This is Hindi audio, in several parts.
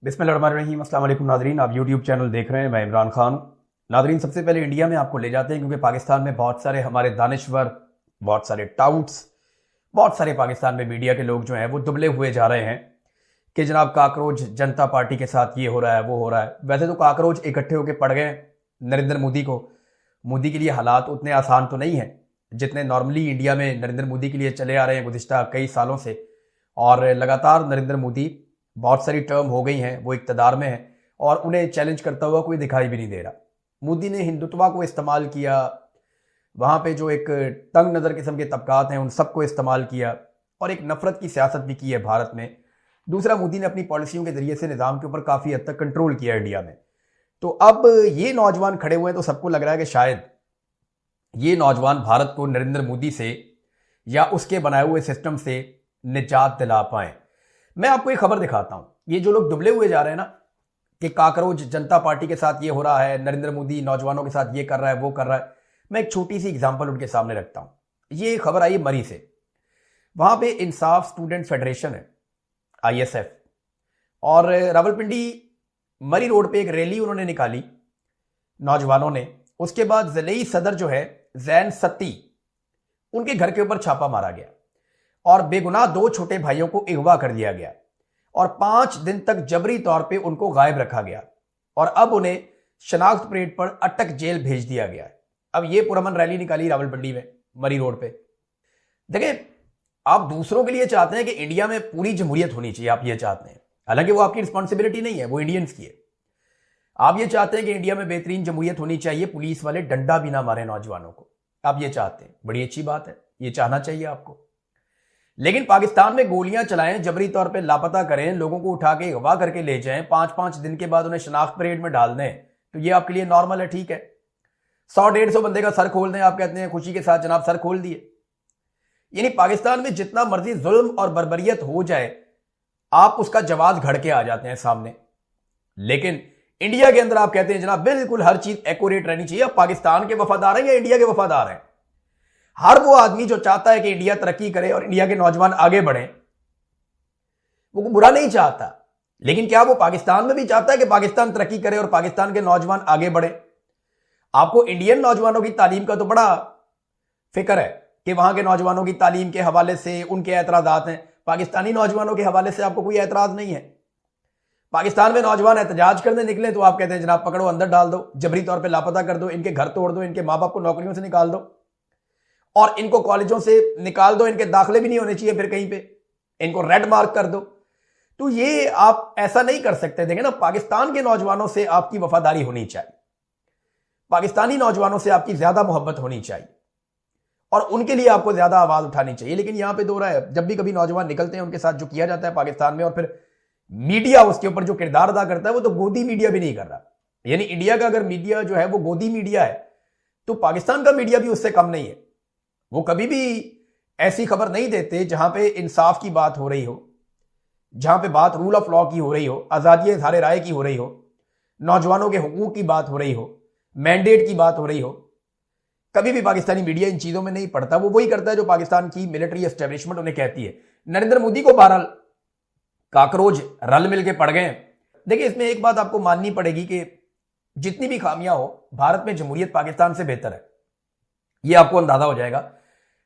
बिस्मिल्लाहिर्रहमानिर्रहीम। अस्सलाम वालेकुम नादरीन, आप यूट्यूब चैनल देख रहे हैं, मैं इमरान खान। नादरीन, सबसे पहले इंडिया में आपको ले जाते हैं क्योंकि पाकिस्तान में बहुत सारे हमारे दानिश्वर, बहुत सारे टाउट्स, बहुत सारे पाकिस्तान में मीडिया के लोग जो हैं वो दुबले हुए जा रहे हैं कि जनाब काकरोच जनता पार्टी के साथ ये हो रहा है, वो हो रहा है। वैसे तो काकरोच इकट्ठे होकर पड़ गए नरेंद्र मोदी को। मोदी के लिए हालात उतने आसान तो नहीं हैं जितने नॉर्मली इंडिया में नरेंद्र मोदी के लिए चले आ रहे हैं गुज़िश्ता कई सालों से। और लगातार नरेंद्र मोदी, बहुत सारी टर्म हो गई हैं वो इक़्तिदार में है और उन्हें चैलेंज करता हुआ कोई दिखाई भी नहीं दे रहा। मोदी ने हिंदुत्वा को इस्तेमाल किया, वहाँ पे जो एक तंग नज़र किस्म के तबकात हैं उन सबको इस्तेमाल किया और एक नफ़रत की सियासत भी की है भारत में। दूसरा, मोदी ने अपनी पॉलिसियों के ज़रिए से निज़ाम के ऊपर काफ़ी हद तक कंट्रोल किया इंडिया में। तो अब ये नौजवान खड़े हुए हैं तो सबको लग रहा है कि शायद ये नौजवान भारत को नरेंद्र मोदी से या उसके बनाए हुए सिस्टम से निजात दिला पाएँ। मैं आपको एक खबर दिखाता हूं। ये जो लोग दुबले हुए जा रहे हैं ना कि काकरोच जनता पार्टी के साथ ये हो रहा है, नरेंद्र मोदी नौजवानों के साथ ये कर रहा है, वो कर रहा है, मैं एक छोटी सी एग्जांपल उनके सामने रखता हूं। ये खबर आई मरी से। वहां पे इंसाफ स्टूडेंट फेडरेशन है, आईएसएफ, और रावलपिंडी मरी रोड पे एक रैली उन्होंने निकाली नौजवानों ने। उसके बाद ज़िले सदर जो है जैन सत्ती, उनके घर के ऊपर छापा मारा गया और बेगुनाह 2 छोटे भाइयों को अगवा कर दिया गया और 5 दिन तक जबरी तौर पे उनको गायब रखा गया और अब उन्हें शनाख्त परेड पर अटक जेल भेज दिया गया है। अब ये पुरअमन रैली निकाली रावलपिंडी में मरी रोड पे। देखिए, आप दूसरों के लिए चाहते हैं कि इंडिया में पूरी जमहूरियत होनी चाहिए, आप ये चाहते हैं। हालांकि वो आपकी रिस्पॉन्सिबिलिटी नहीं है, वो इंडियंस की है। आप ये चाहते हैं कि इंडिया में बेहतरीन जमहूरियत होनी चाहिए, पुलिस वाले डंडा भी ना मारे नौजवानों को, आप ये चाहते हैं। बड़ी अच्छी बात है, ये चाहना चाहिए आपको। लेकिन पाकिस्तान में गोलियां चलाएं, जबरी तौर पे लापता करें, लोगों को उठा के अगवा करके ले जाएं, 5-5 दिन के बाद उन्हें शनाख्त परेड में डाल दें, तो ये आपके लिए नॉर्मल है, ठीक है। 100-150 बंदे का सर खोल दें, आप कहते हैं खुशी के साथ जनाब सर खोल दिए। यानी पाकिस्तान में जितना मर्जी जुल्म और बर्बरियत हो जाए, आप उसका जवाब घड़ के आ जाते हैं सामने। लेकिन इंडिया के अंदर आप कहते हैं जनाब बिल्कुल हर चीज एक्यूरेट रहनी चाहिए। आप पाकिस्तान के वफादार हैं या इंडिया के वफादार हैं? हर वो आदमी जो चाहता है कि इंडिया तरक्की करे और इंडिया के नौजवान आगे बढ़े, वो बुरा नहीं चाहता। लेकिन क्या वो पाकिस्तान में भी चाहता है कि पाकिस्तान तरक्की करे और पाकिस्तान के नौजवान आगे बढ़े? आपको इंडियन नौजवानों की तालीम का तो बड़ा फिक्र है कि वहां के नौजवानों की तालीम के हवाले से उनके एतराजात हैं। पाकिस्तानी नौजवानों के हवाले से आपको कोई एतराज नहीं है। पाकिस्तान में नौजवान एहतजाज करने निकले तो आप कहते हैं जनाब पकड़ो, अंदर डाल दो, जबरी तौर पर लापता कर दो, इनके घर तोड़ दो, इनके मां बाप को नौकरियों से निकाल दो और इनको कॉलेजों से निकाल दो, इनके दाखिले भी नहीं होने चाहिए फिर कहीं पे, इनको रेड मार्क कर दो। तो ये आप ऐसा नहीं कर सकते। देखें ना, पाकिस्तान के नौजवानों से आपकी वफादारी होनी चाहिए, पाकिस्तानी नौजवानों से आपकी ज्यादा मोहब्बत होनी चाहिए और उनके लिए आपको ज्यादा आवाज उठानी चाहिए। लेकिन यहां पे दो रहा है, जब भी कभी नौजवान निकलते हैं उनके साथ जो किया जाता है पाकिस्तान में, और फिर मीडिया उसके ऊपर जो किरदार अदा करता है, वो तो गोदी मीडिया भी नहीं कर रहा। यानी इंडिया का अगर मीडिया जो है वो गोदी मीडिया है, तो पाकिस्तान का मीडिया भी उससे कम नहीं है। वो कभी भी ऐसी खबर नहीं देते जहां पे इंसाफ की बात हो रही हो, जहां पे बात रूल ऑफ लॉ की हो रही हो, आजादी इज़हार राय की हो रही हो, नौजवानों के हुकूक की बात हो रही हो, मैंडेट की बात हो रही हो। कभी भी पाकिस्तानी मीडिया इन चीजों में नहीं पड़ता। वो वही करता है जो पाकिस्तान की मिलिट्री एस्टेब्लिशमेंट उन्हें कहती है। नरेंद्र मोदी को बहरहाल काकरोच रल मिल के पड़ गए। देखिए, इसमें एक बात आपको माननी पड़ेगी कि जितनी भी खामियां हो, भारत में जमहूरियत पाकिस्तान से बेहतर है, यह आपको अंदाजा हो जाएगा।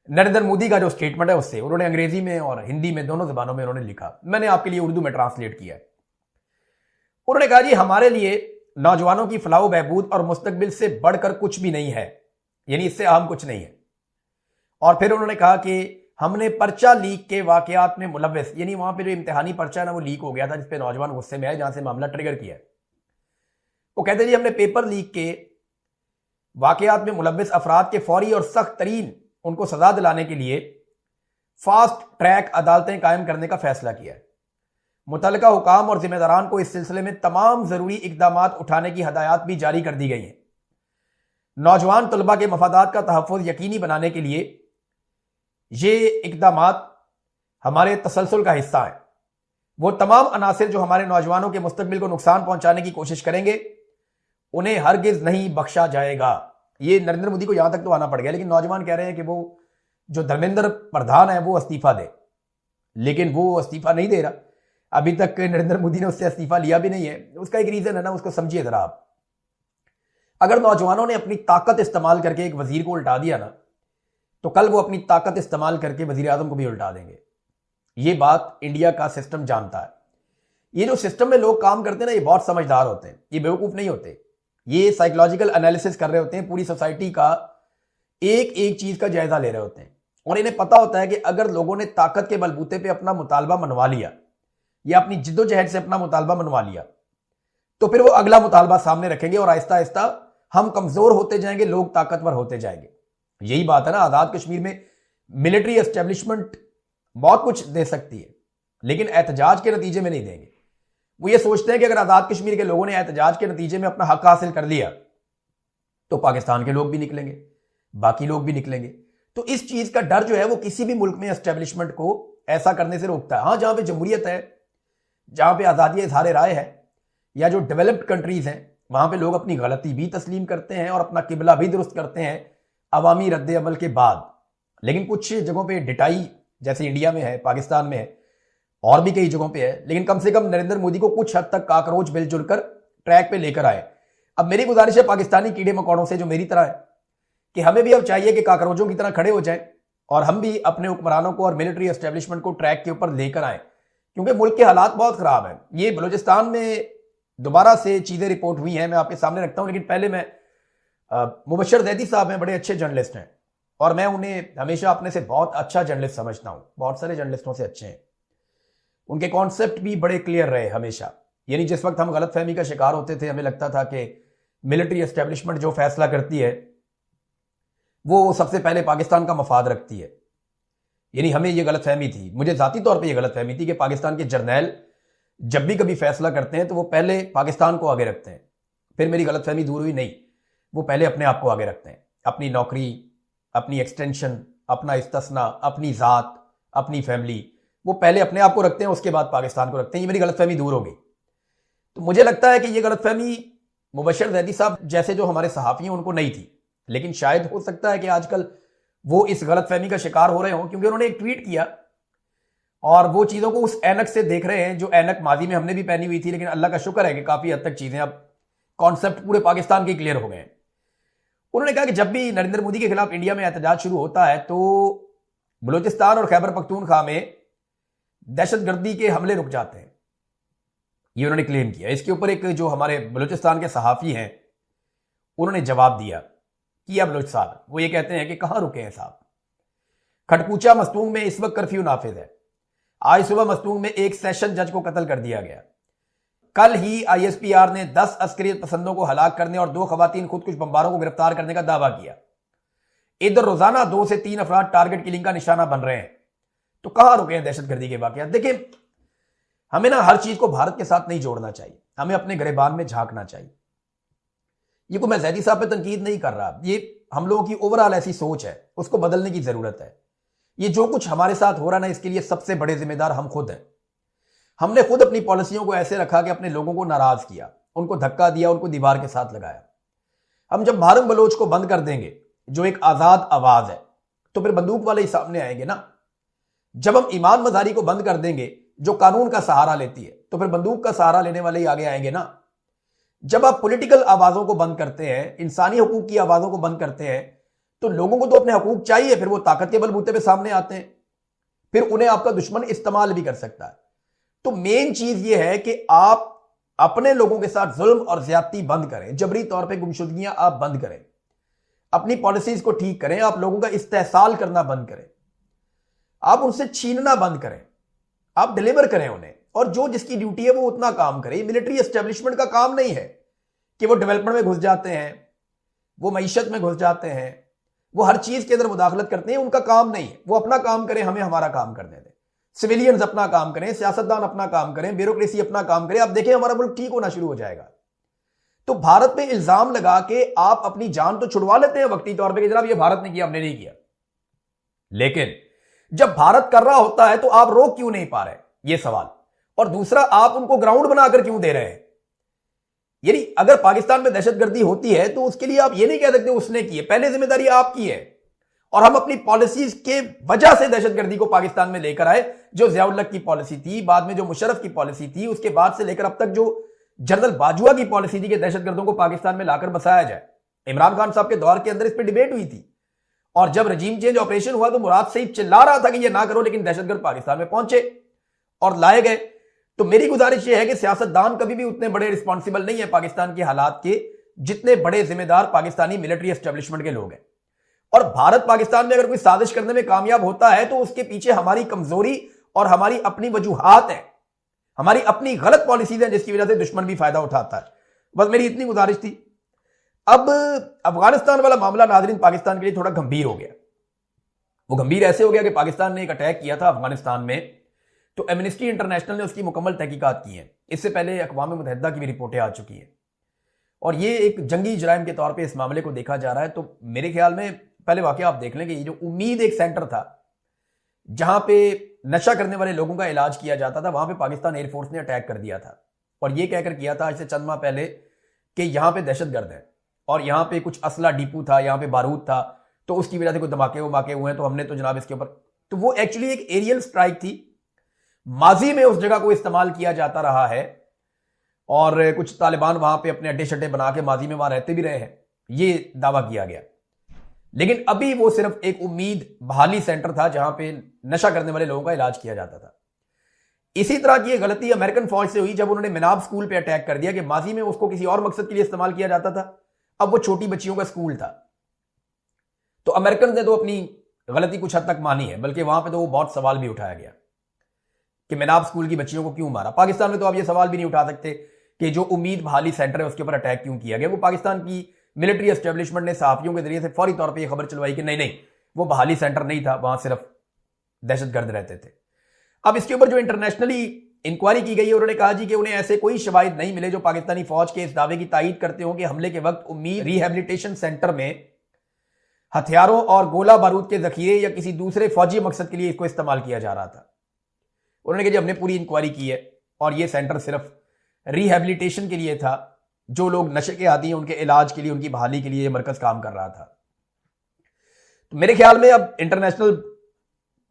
नरेंद्र मोदी का जो स्टेटमेंट है उससे, उन्होंने अंग्रेजी में और हिंदी में दोनों जबानों में उन्होंने लिखा, मैंने आपके लिए उर्दू में ट्रांसलेट किया है। उन्होंने कहा जी हमारे लिए नौजवानों की फलाह बहबूद और मुस्तकबिल से बढ़कर कुछ भी नहीं है, यानी इससे अहम कुछ नहीं है। और फिर उन्होंने कहा कि हमने पर्चा लीक के वाकयात में मुलव्वस, यानी वहां पे जो इम्तिहानी पर्चा है ना वो लीक हो गया था, जिसपे नौजवान गुस्से में आए, जहां से मामला ट्रिगर किया है। वो कहते जी हमने पेपर लीक के वाकयात में मुलव्वस अफराद के फौरी और सख्त तरीन उनको सजा दिलाने के लिए फास्ट ट्रैक अदालतें कायम करने का फैसला किया है। मुतल्लिका हुकाम और जिम्मेदारान को इस सिलसिले में तमाम जरूरी इकदाम उठाने की हदायत भी जारी कर दी गई हैं। नौजवान तलबा के मफादात का तहफ़्फ़ुज़ यकीनी बनाने के लिए ये इकदाम हमारे तसलसल का हिस्सा है। वो तमाम अनासिर जो हमारे नौजवानों के मुस्तकबिल को नुकसान पहुंचाने की कोशिश करेंगे, उन्हें हरगिज नहीं बख्शा जाएगा। ये नरेंद्र मोदी को यहां तक तो आना पड़ गया, लेकिन नौजवान कह रहे हैं कि वो जो धर्मेंद्र प्रधान है वो इस्तीफा दे, लेकिन वो इस्तीफा नहीं दे रहा। अभी तक नरेंद्र मोदी ने उससे इस्तीफा लिया भी नहीं है। उसका एक रीजन है ना, उसको समझिए जरा आप। अगर नौजवानों ने अपनी ताकत इस्तेमाल करके एक वजीर को उल्टा दिया ना, तो कल वो अपनी ताकत इस्तेमाल करके वजीर आजम को भी उल्टा देंगे। ये बात इंडिया का सिस्टम जानता है। ये जो सिस्टम में लोग काम करते हैं ना, ये बहुत समझदार होते हैं, ये बेवकूफ नहीं होते। ये साइकोलॉजिकल एनालिसिस कर रहे होते हैं, पूरी सोसाइटी का एक एक चीज का जायजा ले रहे होते हैं, और इन्हें पता होता है कि अगर लोगों ने ताकत के बलबूते पे अपना मुतालबा मनवा लिया या अपनी जिद्दोजहद से अपना मुतालबा मनवा लिया, तो फिर वो अगला मुतालबा सामने रखेंगे और आहिस्ता आहिस्ता हम कमजोर होते जाएंगे, लोग ताकतवर होते जाएंगे। यही बात है ना, आजाद कश्मीर में मिलिट्री एस्टेब्लिशमेंट बहुत कुछ दे सकती है, लेकिन एहतजाज के नतीजे में नहीं देंगे। वो ये सोचते हैं कि अगर आजाद कश्मीर के लोगों ने एहतजाज के नतीजे में अपना हक हासिल कर लिया तो पाकिस्तान के लोग भी निकलेंगे, बाकी लोग भी निकलेंगे। तो इस चीज का डर जो है वो किसी भी मुल्क में एस्टेब्लिशमेंट को ऐसा करने से रोकता है। हाँ, जहां पे जमहूरियत है, जहां पे आजादी इजहार राय है, या जो डेवलप्ड कंट्रीज हैं, वहां पे लोग अपनी गलती भी तस्लीम करते हैं और अपना किबला भी दुरुस्त करते हैं अवामी रद्द अमल के बाद। लेकिन कुछ जगहों पे डिटाई, जैसे इंडिया में है, पाकिस्तान में है, और भी कई जगहों पे है, लेकिन कम से कम नरेंद्र मोदी को कुछ हद तक काकरोच मिलजुल कर ट्रैक पे लेकर आए। अब मेरी गुजारिश है पाकिस्तानी कीड़े मकोड़ों से जो मेरी तरह है, कि हमें भी अब चाहिए कि काकरोचों की तरह खड़े हो जाएं और हम भी अपने हुक्मरानों को और मिलिट्री एस्टेब्लिशमेंट को ट्रैक के ऊपर लेकर आए, क्योंकि मुल्क के हालात बहुत खराब हैं। ये बलूचिस्तान में दोबारा से चीजें रिपोर्ट हुई हैं, मैं आपके सामने रखता हूं, लेकिन पहले मैं मुबशर जैदी साहब हैं, बड़े अच्छे जर्नलिस्ट हैं और मैं उन्हें हमेशा अपने से बहुत अच्छा जर्नलिस्ट समझता हूं, बहुत सारे जर्नलिस्टों से अच्छे हैं। उनके कॉन्सेप्ट भी बड़े क्लियर रहे हमेशा। यानी जिस वक्त हम गलतफहमी का शिकार होते थे, हमें लगता था कि मिलिट्री एस्टेब्लिशमेंट जो फैसला करती है वो सबसे पहले पाकिस्तान का मफाद रखती है। यानी हमें यह गलतफहमी थी, मुझे जाती तौर पे यह गलतफहमी थी कि पाकिस्तान के जर्नैल जब भी कभी फैसला करते हैं तो वो पहले पाकिस्तान को आगे रखते हैं। फिर मेरी गलतफहमी दूर हुई, नहीं, वो पहले अपने आप को आगे रखते हैं, अपनी नौकरी, अपनी एक्सटेंशन, अपना इस्तिस्ना, अपनी ज़ात, अपनी फैमिली, वो पहले अपने आप को रखते हैं, उसके बाद पाकिस्तान को रखते हैं। ये मेरी गलतफहमी दूर हो गई। तो मुझे लगता है कि ये गलतफहमी मुबशर जैदी साहब जैसे जो हमारे सहाफ़ी हैं उनको नहीं थी, लेकिन शायद हो सकता है कि आजकल वो इस गलतफहमी का शिकार हो रहे हों, क्योंकि उन्होंने एक ट्वीट किया और वो चीज़ों को उस ऐनक से देख रहे हैं जो ऐनक माजी में हमने भी पहनी हुई थी। लेकिन अल्लाह का शुक्र है कि काफ़ी हद तक चीज़ें अब कॉन्सेप्ट पूरे पाकिस्तान के क्लियर हो गए हैं। उन्होंने कहा कि जब भी नरेंद्र मोदी के खिलाफ इंडिया में एहतजाज शुरू होता है तो बलूचिस्तान और खैबर पख्तूनख्वा में दहशतगर्दी के हमले रुक जाते हैं, ये उन्होंने क्लेम किया। इसके ऊपर एक जो हमारे बलूचिस्तान के सहाफ़ी हैं उन्होंने जवाब दिया कि या बलोच साहब, वो ये कहते हैं कि कहां रुके हैं साहब, खटपूचा मस्तूंग में इस वक्त कर्फ्यू नाफिज है। आज सुबह मस्तूंग में एक सेशन जज को कत्ल कर दिया गया। कल ही आईएसपीआर ने 10 अस्करियत पसंदों को हलाक करने और 2 खवातीन खुदकुश बमबारों को गिरफ्तार करने का दावा किया। इधर रोजाना 2 से 3 अफराद टारगेट किलिंग का निशाना बन रहे हैं। तो कहां रुके हैं दहशतगर्दी के वाकयात? देखिए, हमें ना हर चीज को भारत के साथ नहीं जोड़ना चाहिए, हमें अपने गिरेबान में झांकना चाहिए। ये को मैं जैदी साहब पे तनकीद नहीं कर रहा, ये हम लोगों की ओवरऑल ऐसी सोच है, उसको बदलने की जरूरत है। ये जो कुछ हमारे साथ हो रहा है ना, इसके लिए सबसे बड़े जिम्मेदार हम खुद हैं। हमने खुद अपनी पॉलिसियों को ऐसे रखा कि अपने लोगों को नाराज किया, उनको धक्का दिया, उनको दीवार के साथ लगाया। हम जब भारत बलोच को बंद कर देंगे, जो एक आजाद आवाज है, तो फिर बंदूक वाले ही सामने आएंगे ना। जब हम ईमान मजारी को बंद कर देंगे, जो कानून का सहारा लेती है, तो फिर बंदूक का सहारा लेने वाले ही आगे आएंगे ना। जब आप पॉलिटिकल आवाजों को बंद करते हैं, इंसानी हकूक की आवाजों को बंद करते हैं, तो लोगों को तो अपने हकूक चाहिए, फिर वो ताकत के बलबूते पे सामने आते हैं, फिर उन्हें आपका दुश्मन इस्तेमाल भी कर सकता है। तो मेन चीज ये है कि आप अपने लोगों के साथ जुल्म और ज्यादती बंद करें, जबरी तौर पे गुमशुदगियां आप बंद करें, अपनी पॉलिसीज को ठीक करें, आप लोगों का इस्तेहसाल करना बंद करें, आप उनसे छीनना बंद करें, आप डिलीवर करें उन्हें, और जो जिसकी ड्यूटी है वो उतना काम करे। मिलिट्री एस्टेब्लिशमेंट का काम नहीं है कि वो डेवलपमेंट में घुस जाते हैं, वो मईशत में घुस जाते हैं, वो हर चीज के अंदर मुदाखलत करते हैं, उनका काम नहीं है। वो अपना काम करें, हमें हमारा काम करने दें। सिविलियंस अपना काम करें, सियासतदान अपना काम करें, ब्यूरोक्रेसी अपना काम करे। आप देखें हमारा मुल्क ठीक होना शुरू हो जाएगा। तो भारत पे इल्जाम लगा के आप अपनी जान तो छुड़वा लेते हैं वक्ती तौर पे कि जनाब ये भारत ने किया, हमने नहीं किया, लेकिन जब भारत कर रहा होता है तो आप रोक क्यों नहीं पा रहे, ये सवाल। और दूसरा, आप उनको ग्राउंड बनाकर क्यों दे रहे हैं? यानी अगर पाकिस्तान में दहशतगर्दी होती है तो उसके लिए आप ये नहीं कह सकते उसने की है, पहले जिम्मेदारी आपकी है। और हम अपनी पॉलिसीज के वजह से दहशतगर्दी को पाकिस्तान में लेकर आए, जो जियाउल हक की पॉलिसी थी, बाद में जो मुशर्रफ की पॉलिसी थी, उसके बाद से लेकर अब तक जो जनरल बाजवा की पॉलिसी थी कि दहशतगर्दों को पाकिस्तान में लाकर बसाया जाए। इमरान खान साहब के दौर के अंदर इस पर डिबेट हुई थी, और जब रजीम चेंज ऑपरेशन हुआ तो मुराद सईद चिल्ला रहा था कि ये ना करो, लेकिन दहशतगर्द पाकिस्तान में पहुंचे और लाए गए। तो मेरी गुजारिश यह है कि सियासतदान कभी भी उतने बड़े रिस्पॉन्सिबल नहीं है पाकिस्तान के हालात के, जितने बड़े जिम्मेदार पाकिस्तानी मिलिट्री एस्टेब्लिशमेंट के लोग हैं। और भारत पाकिस्तान में अगर कोई साजिश करने में कामयाब होता है तो उसके पीछे हमारी कमजोरी और हमारी अपनी वजूहात है, हमारी अपनी गलत पॉलिसीज हैं, जिसकी वजह से दुश्मन भी फायदा उठाता है। बस मेरी इतनी गुजारिश थी। अब अफगानिस्तान वाला मामला नाज़रीन पाकिस्तान के लिए थोड़ा गंभीर हो गया। वो गंभीर ऐसे हो गया कि पाकिस्तान ने एक अटैक किया था अफगानिस्तान में, तो एमनेस्टी इंटरनेशनल ने उसकी मुकम्मल तहकीकात की है। इससे पहले अक़वाम मुत्तहिदा की भी रिपोर्टें आ चुकी हैं, और ये एक जंगी जराइम के तौर पे इस मामले को देखा जा रहा है। तो मेरे ख्याल में पहले वाकया आप देख लें कि ये जो उम्मीद एक सेंटर था जहां पे नशा करने वाले लोगों का इलाज किया जाता था, वहां पे पाकिस्तान एयरफोर्स ने अटैक कर दिया था, और ये कहकर किया था आज से चंद माह पहले कि यहां पे दहशतगर्द है और यहां पे कुछ असला डिपू था, यहां पे बारूद था, तो उसकी वजह से कोई धमाके वमाके हुए हैं, तो हमने तो जनाब इसके ऊपर, तो वो एक्चुअली एक एरियल स्ट्राइक थी। माजी में उस जगह को इस्तेमाल किया जाता रहा है, और कुछ तालिबान वहां पे अपने अड्डे शड्डे बना के माजी में वहां रहते भी रहे हैं, ये दावा किया गया। लेकिन अभी वो सिर्फ एक उम्मीद बहाली सेंटर था जहां पे नशा करने वाले लोगों का इलाज किया जाता था। इसी तरह की गलती अमेरिकन फौज से हुई जब उन्होंने मिनाब स्कूल पे अटैक कर दिया, कि माजी में उसको किसी और मकसद के लिए इस्तेमाल किया जाता था, अब वो छोटी बच्चियों का स्कूल था। तो अमेरिकन ने तो अपनी गलती कुछ हद तक मानी है, बल्कि वहां पे तो वो बहुत सवाल भी उठाया गया कि मिनाब स्कूल की बच्चियों को क्यों मारा। पाकिस्तान में तो आप ये सवाल भी नहीं उठा सकते कि जो उम्मीद बहाली सेंटर है उसके ऊपर अटैक क्यों किया गया। वो पाकिस्तान की मिलिट्री एस्टेब्लिशमेंट ने सहाफियों के जरिए से फौरी तौर पे ये खबर चलवाई कि नहीं वो बहाली सेंटर नहीं था, वहां सिर्फ दहशतगर्द रहते थे। अब इसके ऊपर जो इंटरनेशनली इंक्वायरी की गई है, उन्होंने कहा जी कि उन्हें ऐसे कोई शवाहिद नहीं मिले जो पाकिस्तानी फौज के इस दावे की तायीद करते हो कि हमले के वक्त उम्मीद रिहेबिलिटेशन सेंटर में हथियारों और गोला बारूद के जखीरे या किसी दूसरे फौजी मकसद के लिए इसको इस्तेमाल किया जा रहा था। उन्होंने कहा जी हमने पूरी इंक्वायरी की है और यह सेंटर सिर्फ रिहेबिलिटेशन के लिए था, जो लोग नशे के आदी हैं उनके इलाज के लिए, उनकी बहाली के लिए यह मरकज काम कर रहा था। तो मेरे ख्याल में अब इंटरनेशनल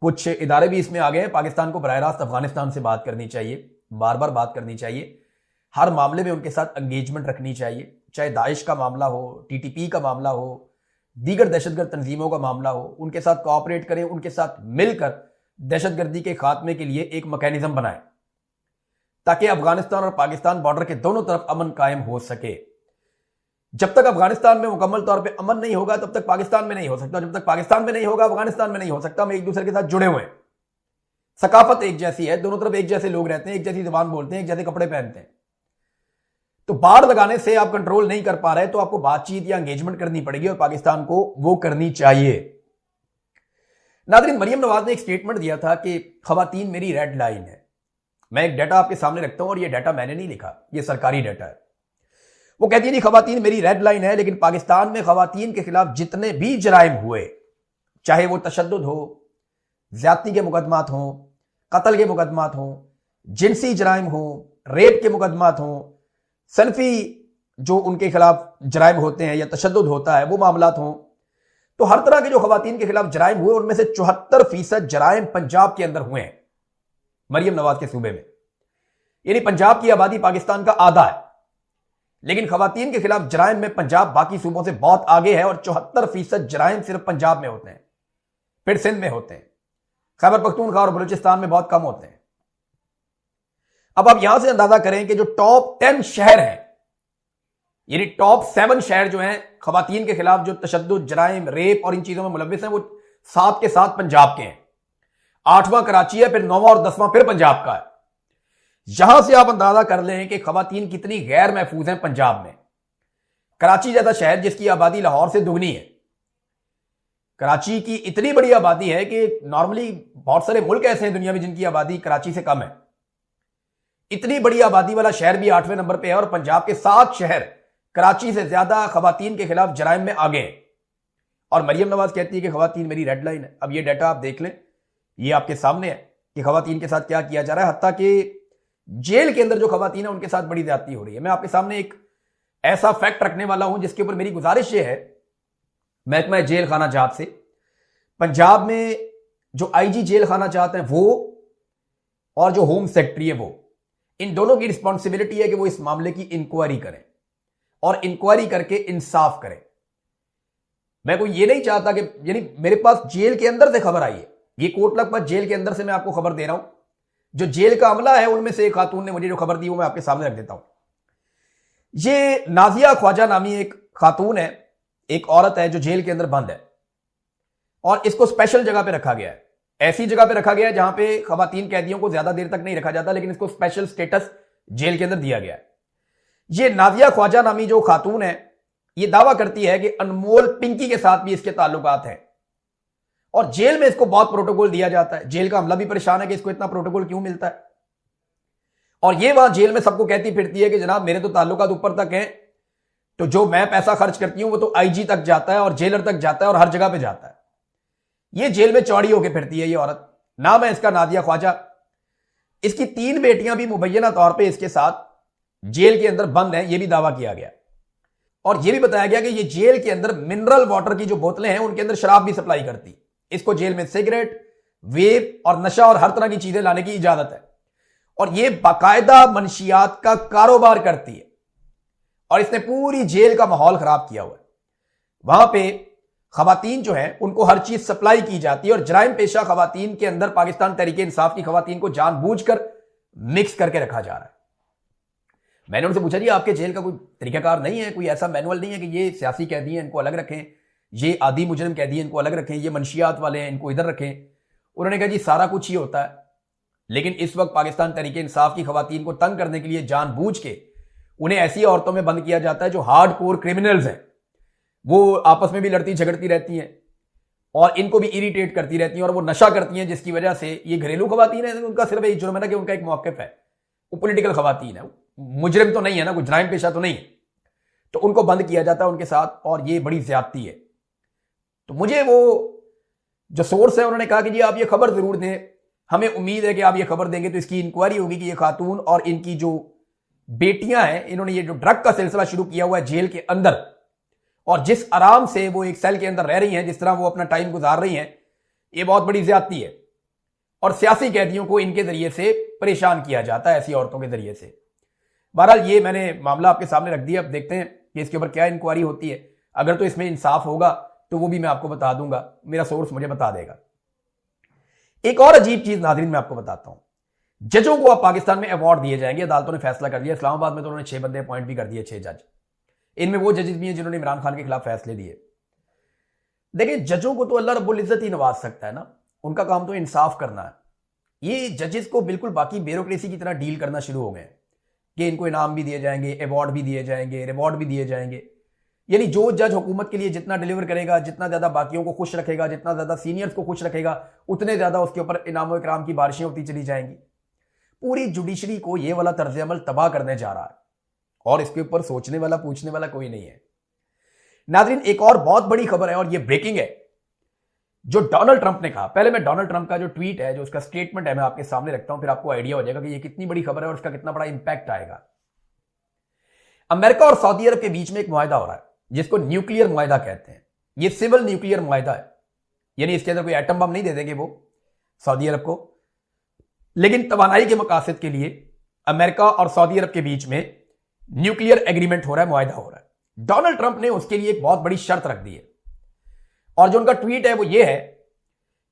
कुछ इदारे भी इसमें आ गए हैं। पाकिस्तान को बराह रास्त अफगानिस्तान से बात करनी चाहिए, बार बार बात करनी चाहिए, हर मामले में उनके साथ एंगेजमेंट रखनी चाहिए, चाहे दाइश का मामला हो, टीटीपी का मामला हो, दीगर दहशतगर्द तंजीमों का मामला हो, उनके साथ कोऑपरेट करें, उनके साथ मिलकर दहशतगर्दी के खात्मे के लिए एक मैकेनिज्म बनाएं, ताकि अफगानिस्तान और पाकिस्तान बॉर्डर के दोनों तरफ अमन कायम हो सके। जब तक अफगानिस्तान में मुकम्मल तौर पे अमन नहीं होगा तब तक पाकिस्तान में नहीं हो सकता, जब तक पाकिस्तान में नहीं होगा अफगानिस्तान में नहीं हो सकता। हम एक दूसरे के साथ जुड़े हुए हैं, सकाफत एक जैसी है, दोनों तरफ एक जैसे लोग रहते हैं, एक जैसी जुबान बोलते हैं, एक जैसे कपड़े पहनते हैं। तो बाढ़ लगाने से आप कंट्रोल नहीं कर पा रहे तो आपको बातचीत या एंगेजमेंट करनी पड़ेगी, और पाकिस्तान को वो करनी चाहिए। नाज़रीन, मरियम नवाज ने एक स्टेटमेंट दिया था कि खवातीन मेरी रेड लाइन है। मैं एक डाटा आपके सामने रखता हूं, और ये डाटा मैंने नहीं लिखा, ये सरकारी डाटा है। वो कहती है खवातीन मेरी रेड लाइन है, लेकिन पाकिस्तान में खवातीन के खिलाफ जितने भी जराइम हुए, चाहे वो तशद्दुद हो, ज्यादती के मुकदमात हो, कत्ल के मुकदमात हो, जिनसी जराइम हो, रेप के मुकदमात हो, सनफी जो उनके खिलाफ जराइम होते हैं या तशद्दुद होता है वो मामलात हों, तो हर तरह के जो खवातीन के खिलाफ जराइम हुए उनमें से 74% जराइम पंजाब के अंदर हुए हैं, मरियम नवाज के सूबे में। यानी पंजाब की आबादी पाकिस्तान का आधा है, लेकिन खवातीन के खिलाफ जराइम में पंजाब बाकी सूबों से बहुत आगे है, और 74% जराइम सिर्फ पंजाब में होते हैं, फिर सिंध में होते हैं, खैबर पख्तूनख्वा और बलूचिस्तान में बहुत कम होते हैं। अब आप यहां से अंदाजा करें कि जो टॉप 10 शहर हैं, यानी टॉप 7 शहर जो हैं खवातीन के खिलाफ जो तशद्दुद, जराइम, रेप और इन चीजों में मुलव्विस हैं, वो 7 के 7 पंजाब के हैं। 8वां कराची है, फिर 9वां और 10वां फिर पंजाब का है। यहां से आप अंदाजा कर लें कि खवातीन कितनी गैर महफूज हैं पंजाब में। कराची जैसा शहर जिसकी आबादी लाहौर से दुगनी है, कराची की इतनी बड़ी आबादी है कि नॉर्मली बहुत सारे मुल्क ऐसे हैं दुनिया में जिनकी आबादी कराची से कम है। इतनी बड़ी आबादी वाला शहर भी 8वें नंबर पे है, और पंजाब के 7 शहर कराची से ज्यादा खवातीन के खिलाफ जराइम में आगे हैं। और मरियम नवाज कहती है कि खवातीन मेरी रेड लाइन है। अब ये डाटा आप देख लें, ये आपके सामने है कि खवातीन के साथ क्या किया जा रहा है। हत्ता कि जेल के अंदर जो खवातीन है उनके साथ बड़ी ज्यादती हो रही है। मैं आपके सामने एक ऐसा फैक्ट रखने वाला हूं जिसके ऊपर मेरी गुजारिश ये है महकमा जेल खाना जात से पंजाब में जो आईजी जेल खाना चाहते हैं वो और जो होम सेक्रेटरी है वो, इन दोनों की रिस्पॉन्सिबिलिटी है कि वो इस मामले की इंक्वायरी करें और इंक्वायरी करके इंसाफ करें। मैं कोई ये नहीं चाहता कि, यानी मेरे पास जेल के अंदर से खबर आई है, ये कोट लखपत जेल के अंदर से मैं आपको खबर दे रहा हूं। जो जेल का अमला है उनमें से एक खातून ने मुझे जो खबर दी वो मैं आपके सामने रख देता हूं। ये नाजिया ख्वाजा नामी एक खातून है, एक औरत है जो जेल के अंदर बंद है और इसको स्पेशल जगह पे रखा गया है। ऐसी जगह पे रखा गया है जहां पे खवातीन कैदियों को ज्यादा देर तक नहीं रखा जाता, लेकिन इसको स्पेशल स्टेटस जेल के अंदर दिया गया है। ये नाजिया ख्वाजा नामी जो खातून है ये दावा करती है कि अनमोल पिंकी के साथ भी इसके ताल्लुकात हैं और जेल में इसको बहुत प्रोटोकॉल दिया जाता है। जेल का अमला भी परेशान है कि इसको इतना प्रोटोकॉल क्यों मिलता है, और ये वहां जेल में सबको कहती फिरती है कि जनाब मेरे तो ताल्लुकात ऊपर तक हैं, तो जो मैं पैसा खर्च करती हूं वो तो आईजी तक जाता है और जेलर तक जाता है और हर जगह पे जाता है। ये जेल में चौड़ी होकर फिरती है ये औरत। नाम है इसका नादिया ख्वाजा। इसकी 3 बेटियां भी मुबैना तौर पे इसके साथ जेल के अंदर बंद हैं, यह भी दावा किया गया और यह भी बताया गया कि ये जेल के अंदर मिनरल वाटर की जो बोतलें हैं उनके अंदर शराब भी सप्लाई करती। इसको जेल में सिगरेट, वेप और नशा और हर तरह की चीजें लाने की इजाजत है और यह बाकायदा मनशियात का कारोबार करती है और इसने पूरी जेल का माहौल खराब किया हुआ है। वहां पे खवातीन जो है उनको हर चीज सप्लाई की जाती है और जराइम पेशा खवातीन के अंदर पाकिस्तान तहरीके इंसाफ की खवातीन को जानबूझकर मिक्स करके रखा जा रहा है। मैंने उनसे पूछा जी आपके जेल का कोई तरीकाकार नहीं है, कोई ऐसा मैनुअल नहीं है कि ये सियासी कैदी हैं इनको अलग रखें, ये आदि मुजरिम कैदी हैं इनको अलग रखें, ये मनशियात वाले हैं इनको इधर रखें? उन्होंने कहा जी सारा कुछ ही होता है, लेकिन इस वक्त पाकिस्तान तहरीके इंसाफ की खवातीन को तंग करने के लिए जानबूझ के उन्हें ऐसी औरतों में बंद किया जाता है जो हार्ड कोर क्रिमिनल्स हैं। वो आपस में भी लड़ती झगड़ती रहती हैं और इनको भी इरिटेट करती रहती हैं और वो नशा करती हैं, जिसकी वजह से ये घरेलू खवातीन है, उनका सिर्फ एक जुर्म है ना कि उनका एक मौक़िफ़ है, वो पॉलिटिकल खवातीन है, मुजरिम तो नहीं है ना, कुछ जराइम पेशा तो नहीं है, तो उनको बंद किया जाता है उनके साथ और ये बड़ी ज्यादती है। तो मुझे वो जो सोर्स है उन्होंने कहा कि जी आप ये खबर जरूर दें, हमें उम्मीद है कि आप ये खबर देंगे तो इसकी इंक्वायरी होगी कि ये खातून और इनकी जो बेटियां हैं इन्होंने ये जो ड्रग का सिलसिला शुरू किया हुआ है जेल के अंदर और जिस आराम से वो एक सेल के अंदर रह रही हैं, जिस तरह वो अपना टाइम गुजार रही हैं, ये बहुत बड़ी ज्यादती है और सियासी कैदियों को इनके जरिए से परेशान किया जाता है, ऐसी औरतों के जरिए से। बहरहाल ये मैंने मामला आपके सामने रख दिया, अब देखते हैं कि इसके ऊपर क्या इंक्वायरी होती है। अगर तो इसमें इंसाफ होगा तो वो भी मैं आपको बता दूंगा, मेरा सोर्स मुझे बता देगा। एक और अजीब चीज नाज़रीन मैं आपको बताता हूं, जजों को अब पाकिस्तान में अवार्ड दिए जाएंगे। अदालतों ने फैसला कर लिया, इस्लामाबाद में तो उन्होंने 6 बंदे अपॉइंट भी कर दिए, 6 जज। इनमें वो जजेस भी हैं जिन्होंने इमरान खान के खिलाफ फैसले दिए। देखिए जजों को तो अल्लाह रब्बुल इज्जत ही नवाज सकता है ना, उनका काम तो इंसाफ करना है। ये जजेस को बिल्कुल बाकी ब्यूरोक्रेसी की तरह डील करना शुरू हो गए कि इनको इनाम भी दिए जाएंगे, अवार्ड भी दिए जाएंगे, रिवॉर्ड भी दिए जाएंगे। यानी जो जज हुकूमत के लिए जितना डिलीवर करेगा, जितना ज्यादा बाकियों को खुश रखेगा, जितना ज्यादा सीनियर्स को खुश रखेगा, उतने ज्यादा उसके ऊपर इनाम इकराम की बारिशें होती चली जाएंगी। पूरी जुडिशरी को ये वाला तर्ज अमल तबाह करने जा रहा है और इसके ऊपर सोचने वाला पूछने वाला कोई नहीं है। नाज़रीन एक और बहुत बड़ी खबर है और ये ब्रेकिंग है जो डोनाल्ड ट्रंप ने कहा। पहले मैं डोनाल्ड ट्रंप का जो ट्वीट है, जो उसका स्टेटमेंट है, मैं आपके सामने रखता हूं, फिर आपको आइडिया हो जाएगा कि ये कितनी बड़ी खबर है और इसका कितना बड़ा इंपैक्ट आएगा। अमेरिका और सऊदी अरब के बीच में एक मुआहदा हो रहा है जिसको न्यूक्लियर मुआहदा कहते हैं। ये सिविल न्यूक्लियर मुआहदा है, यानी इसके अंदर कोई एटम बम नहीं दे देंगे वो सऊदी अरब को, लेकिन तवानाई के मकासद के लिए अमेरिका और सऊदी अरब के बीच में न्यूक्लियर एग्रीमेंट हो रहा है, मुआहदा हो रहा है। डोनाल्ड ट्रंप ने उसके लिए एक बहुत बड़ी शर्त रख दी है और जो उनका ट्वीट है वो ये है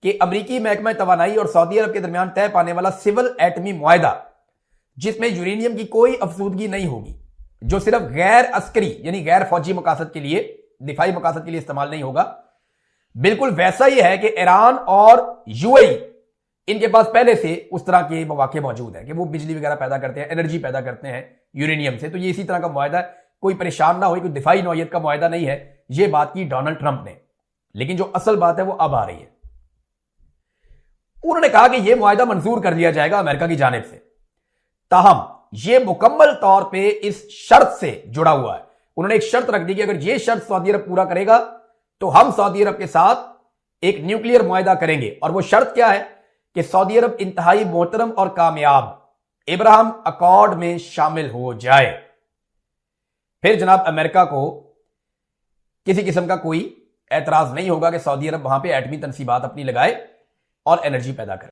कि अमेरिकी महकमा तवानाई और सऊदी अरब के दरमियान तय पाने वाला सिविल एटमी मुआहदा जिसमें यूरेनियम की कोई अफसूदगी नहीं होगी, जो सिर्फ गैर अस्करी यानी गैर फौजी मकासद के लिए, दिफाई मकासद के लिए इस्तेमाल नहीं होगा, बिल्कुल वैसा ही है कि ईरान और यूएई इनके पास पहले से उस तरह के मौके मौजूद है कि वो बिजली वगैरह पैदा करते हैं, एनर्जी पैदा करते हैं यूरेनियम से। तो ये इसी तरह का मुआहदा है, कोई परेशान ना हो, कोई दिफाई नौयत का मुआहदा नहीं है। ये बात की डोनाल्ड ट्रंप ने, लेकिन जो असल बात है वो अब आ रही है। उन्होंने कहा कि यह मुआहदा मंजूर कर लिया जाएगा अमेरिका की जानिब से, ताहम यह मुकम्मल तौर पे इस शर्त से जुड़ा हुआ है। उन्होंने एक शर्त रख दी कि अगर यह शर्त सऊदी अरब पूरा करेगा तो हम सऊदी अरब के साथ एक न्यूक्लियर मुआहदा करेंगे। और वो शर्त क्या है कि सऊदी अरब इंतहाई मोहतरम और कामयाब इब्राहिम अकॉर्ड में शामिल हो जाए, फिर जनाब अमेरिका को किसी किस्म का कोई ऐतराज नहीं होगा कि सऊदी अरब वहां पे एटमी तनसीबात अपनी लगाए और एनर्जी पैदा करे।